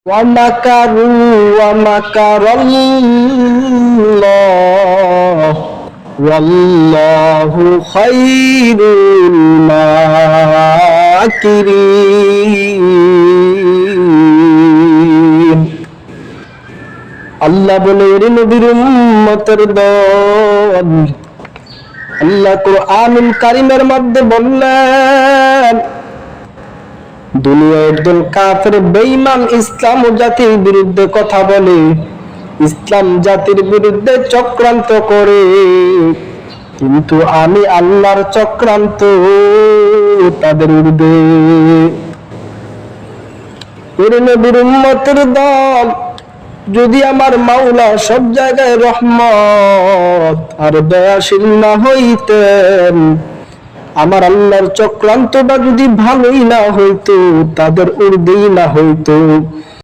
ومكروا ومكر الله والله خير الماكرين আল্লাহ বলে এর নবীর উম্মতের দল আল্লাহ কোরআনুল কারীমের মধ্যে বললেন দুনিয়ার একদল কাফের বেঈমান ইসলাম ও জাতির বিরুদ্ধে কথা বলে, ইসলাম জাতির বিরুদ্ধে চক্রান্ত করে, কিন্তু আমি আল্লাহর চক্রান্ত তাদের ঊর্ধ্বে। এর নবীর উম্মতের দল যদি আমার মাওলা সব জায়গায় রহমত আর দয়াশীল না হইতেন, আমার আল্লাহর চক্রান্তটা যদি ভালোই না হইতো, তাদের ঊর্ধ্বেই না হইতো,